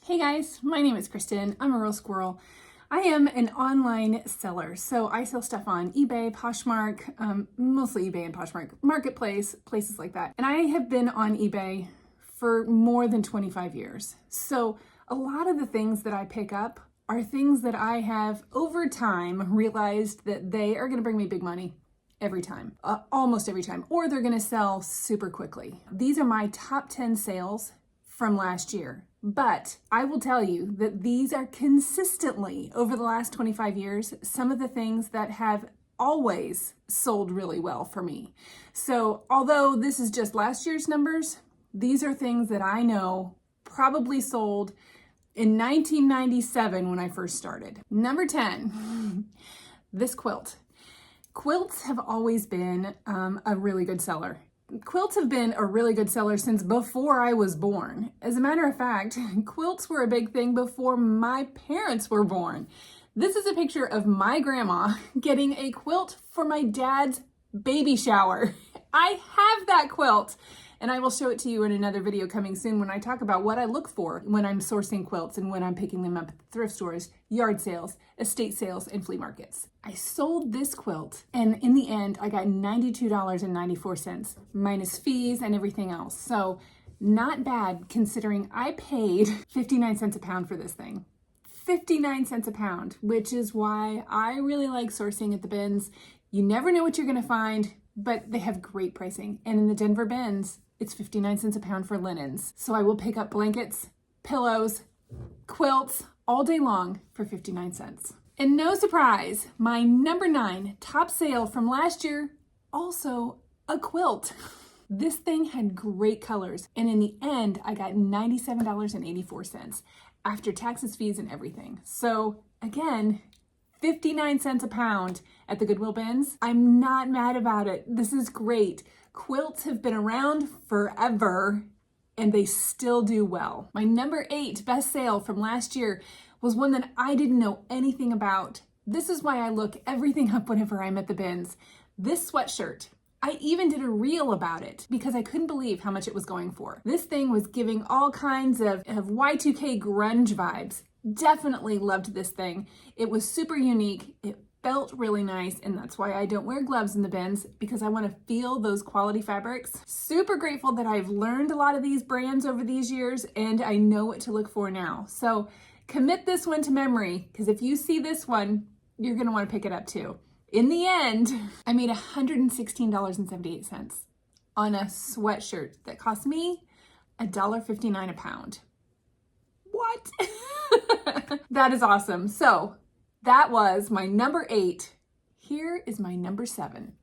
Hey guys, my name is Kristin. I'm ARuralSquirrel. I am an online seller, so I sell stuff on eBay, Poshmark, mostly eBay and Poshmark, Marketplace, places like that. And I have been on eBay for more than 25 years. So a lot of the things that I pick up are things that I have over time realized that they are gonna bring me big money every time, almost every time, or they're gonna sell super quickly. These are my top 10 sales from last year. But I will tell you that these are consistently, over the last 25 years, some of the things that have always sold really well for me. So although this is just last year's numbers, these are things that I know probably sold in 1997 when I first started. Number 10, this quilt. Quilts have always been a really good seller. Quilts have been a really good seller since before I was born. As a matter of fact, quilts were a big thing before my parents were born. This is a picture of my grandma getting a quilt for my dad's baby shower. I have that quilt, and I will show it to you in another video coming soon when I talk about what I look for when I'm sourcing quilts and when I'm picking them up at thrift stores, yard sales, estate sales, and flea markets. I sold this quilt, and in the end, I got $92.94 minus fees and everything else. So not bad considering I paid 59 cents a pound for this thing. 59 cents a pound, which is why I really like sourcing at the bins. You never know what you're gonna find, but they have great pricing. And in the Denver bins, it's 59 cents a pound for linens. So I will pick up blankets, pillows, quilts all day long for 59 cents. And no surprise, my number 9 top sale from last year, also a quilt. This thing had great colors. And in the end, I got $97.84 after taxes, fees, and everything. So again, 59 cents a pound at the Goodwill bins. I'm not mad about it. This is great. Quilts have been around forever and they still do well. My number 8 best sale from last year was one that I didn't know anything about. This is why I look everything up whenever I'm at the bins. This sweatshirt. I even did a reel about it because I couldn't believe how much it was going for. This thing was giving all kinds of Y2K grunge vibes. Definitely loved this thing. It was super unique. It felt really nice, and that's why I don't wear gloves in the bins, because I want to feel those quality fabrics. Super grateful that I've learned a lot of these brands over these years, and I know what to look for now. So commit this one to memory, because if you see this one, you're going to want to pick it up too. In the end, I made $116.78 on a sweatshirt that cost me $1.59 a pound. What? That is awesome. So that was my number 8. Here is my number 7.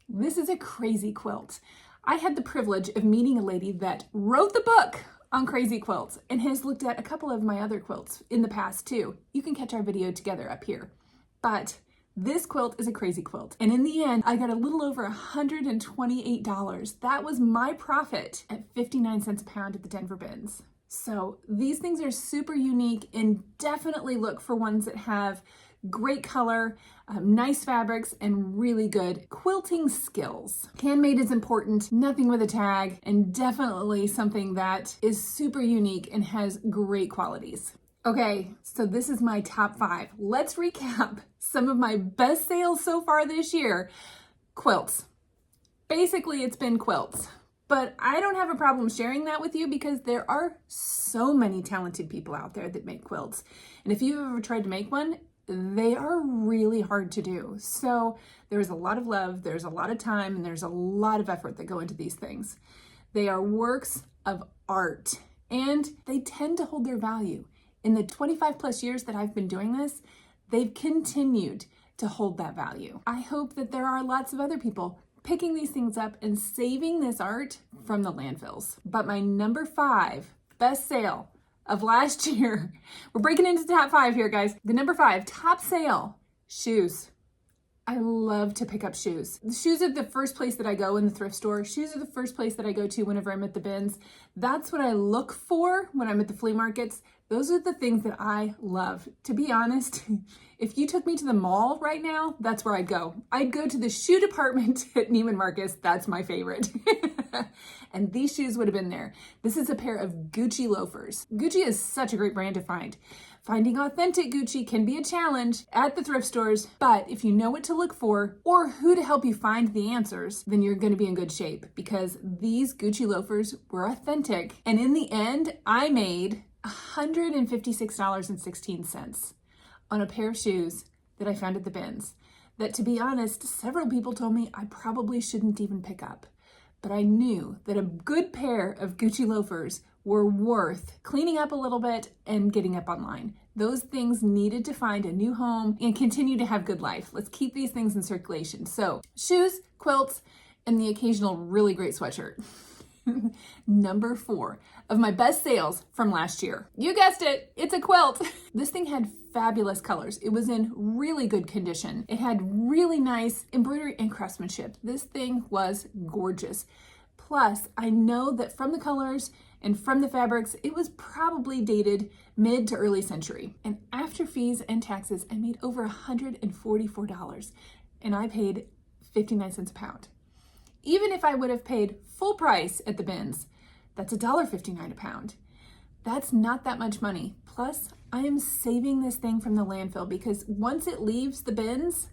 This is a crazy quilt. I had the privilege of meeting a lady that wrote the book on crazy quilts and has looked at a couple of my other quilts in the past too. You can catch our video together up here. But this quilt is a crazy quilt. And in the end, I got a little over $128. That was my profit at 59 cents a pound at the Denver bins. So these things are super unique, and definitely look for ones that have great color, nice fabrics, and really good quilting skills. Handmade is important, nothing with a tag, and definitely something that is super unique and has great qualities. Okay, so this is my top 5. Let's recap some of my best sales so far this year. Quilts. Basically, it's been quilts. But I don't have a problem sharing that with you because there are so many talented people out there that make quilts. And if you've ever tried to make one, they are really hard to do. So there's a lot of love, there's a lot of time, and there's a lot of effort that go into these things. They are works of art, and they tend to hold their value. In the 25 plus years that I've been doing this, they've continued to hold that value. I hope that there are lots of other people picking these things up and saving this art from the landfills. But my number 5 best sale of last year, we're breaking into the top 5 here, guys. The number 5 top sale, shoes. I love to pick up shoes. The shoes are the first place that I go in the thrift store. Shoes are the first place that I go to whenever I'm at the bins. That's what I look for when I'm at the flea markets. Those are the things that I love. To be honest, if you took me to the mall right now, that's where I'd go. I'd go to the shoe department at Neiman Marcus. That's my favorite. And these shoes would have been there. This is a pair of Gucci loafers. Gucci is such a great brand to find. Finding authentic Gucci can be a challenge at the thrift stores, but if you know what to look for or who to help you find the answers, then you're going to be in good shape, because these Gucci loafers were authentic. And in the end, I made $156.16 on a pair of shoes that I found at the bins that, to be honest, several people told me I probably shouldn't even pick up. But I knew that a good pair of Gucci loafers were worth cleaning up a little bit and getting up online. Those things needed to find a new home and continue to have good life. Let's keep these things in circulation. So shoes, quilts, and the occasional really great sweatshirt. Number 4 of my best sales from last year. You guessed it, it's a quilt. This thing had fabulous colors. It was in really good condition. It had really nice embroidery and craftsmanship. This thing was gorgeous. Plus, I know that from the colors and from the fabrics, it was probably dated mid to early century. And after fees and taxes, I made over $144, and I paid 59 cents a pound. Even if I would have paid full price at the bins, that's $1.59 a pound. That's not that much money. Plus, I am saving this thing from the landfill, because once it leaves the bins,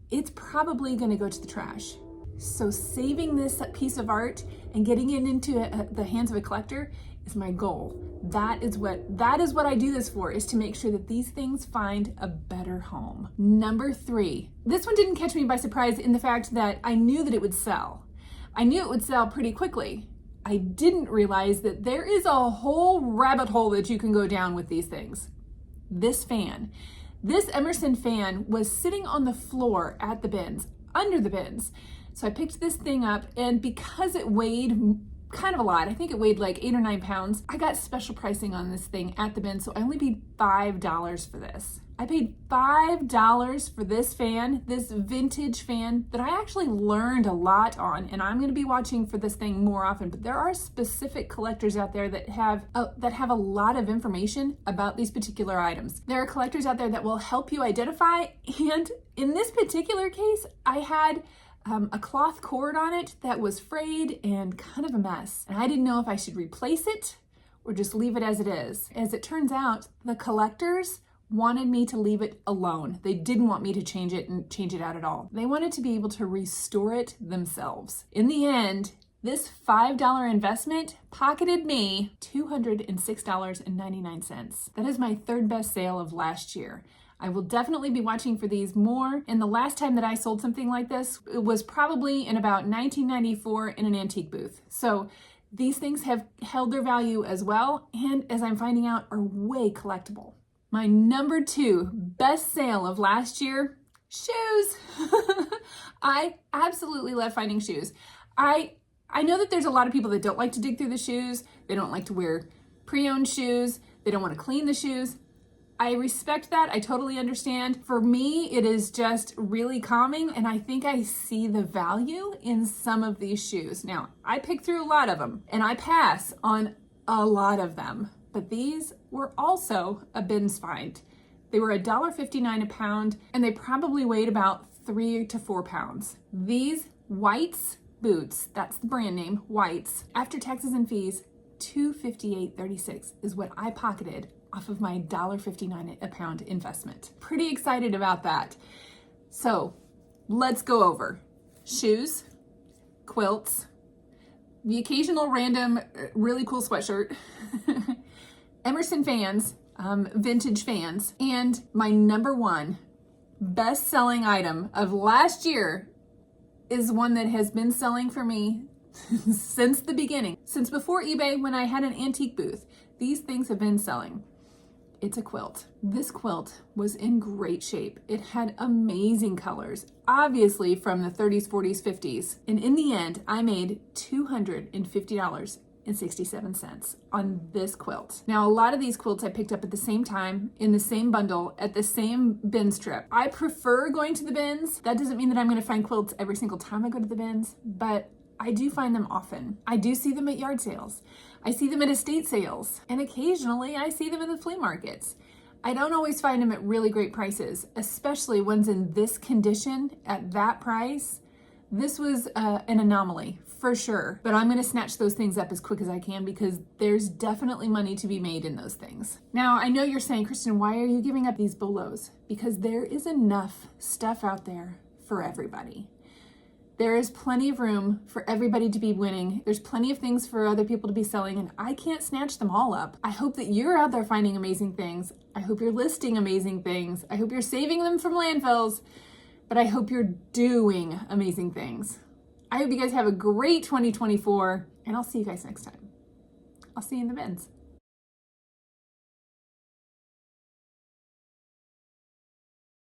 it's probably going to go to the trash. So saving this piece of art and getting it into the hands of a collector is my goal. That is what I do this for, is to make sure that these things find a better home. Number 3. This one didn't catch me by surprise in the fact that I knew that it would sell. I knew it would sell pretty quickly. I didn't realize that there is a whole rabbit hole that you can go down with these things. This fan. This Emerson fan was sitting on the floor at the bins, under the bins. So I picked this thing up, and because it weighed kind of a lot, I think it weighed like 8 or 9 pounds, I got special pricing on this thing at the bin, so I only paid $5 for this. I paid $5 for this fan, this vintage fan that I actually learned a lot on, and I'm going to be watching for this thing more often. But there are specific collectors out there that have a lot of information about these particular items. There are collectors out there that will help you identify, and in this particular case, I had a cloth cord on it that was frayed and kind of a mess. And I didn't know if I should replace it or just leave it as it is. As it turns out, the collectors wanted me to leave it alone. They didn't want me to change it out at all. They wanted to be able to restore it themselves. In the end, this $5 investment pocketed me $206.99. That is my 3rd best sale of last year. I will definitely be watching for these more. And the last time that I sold something like this, it was probably in about 1994 in an antique booth. So these things have held their value as well, and as I'm finding out, are way collectible. My number 2 best sale of last year, shoes. I absolutely love finding shoes. I know that there's a lot of people that don't like to dig through the shoes. They don't like to wear pre-owned shoes. They don't want to clean the shoes. I respect that. I totally understand. For me, it is just really calming, and I think I see the value in some of these shoes. Now, I pick through a lot of them, and I pass on a lot of them, but these were also a bins find. They were $1.59 a pound, and they probably weighed about 3 to 4 pounds. These Whites boots, that's the brand name, Whites, after taxes and fees, $258.36 is what I pocketed off of my $1.59 a pound investment. Pretty excited about that. So let's go over shoes, quilts, the occasional random really cool sweatshirt, Emerson fans, vintage fans, and my number 1 best-selling item of last year is one that has been selling for me since the beginning. Since before eBay, when I had an antique booth, these things have been selling. It's a quilt. This quilt was in great shape. It had amazing colors, obviously from the 30s, 40s, 50s. And in the end, I made $250.67 on this quilt. Now, a lot of these quilts I picked up at the same time, in the same bundle, at the same bin strip. I prefer going to the bins. That doesn't mean that I'm going to find quilts every single time I go to the bins, but I do find them often. I do see them at yard sales. I see them at estate sales, and occasionally I see them in the flea markets. I don't always find them at really great prices, especially ones in this condition at that price. This was an anomaly for sure, but I'm gonna snatch those things up as quick as I can because there's definitely money to be made in those things. Now, I know you're saying, Kristin, why are you giving up these bolos? Because there is enough stuff out there for everybody. There is plenty of room for everybody to be winning. There's plenty of things for other people to be selling, and I can't snatch them all up. I hope that you're out there finding amazing things. I hope you're listing amazing things. I hope you're saving them from landfills, but I hope you're doing amazing things. I hope you guys have a great 2024, and I'll see you guys next time. I'll see you in the bins.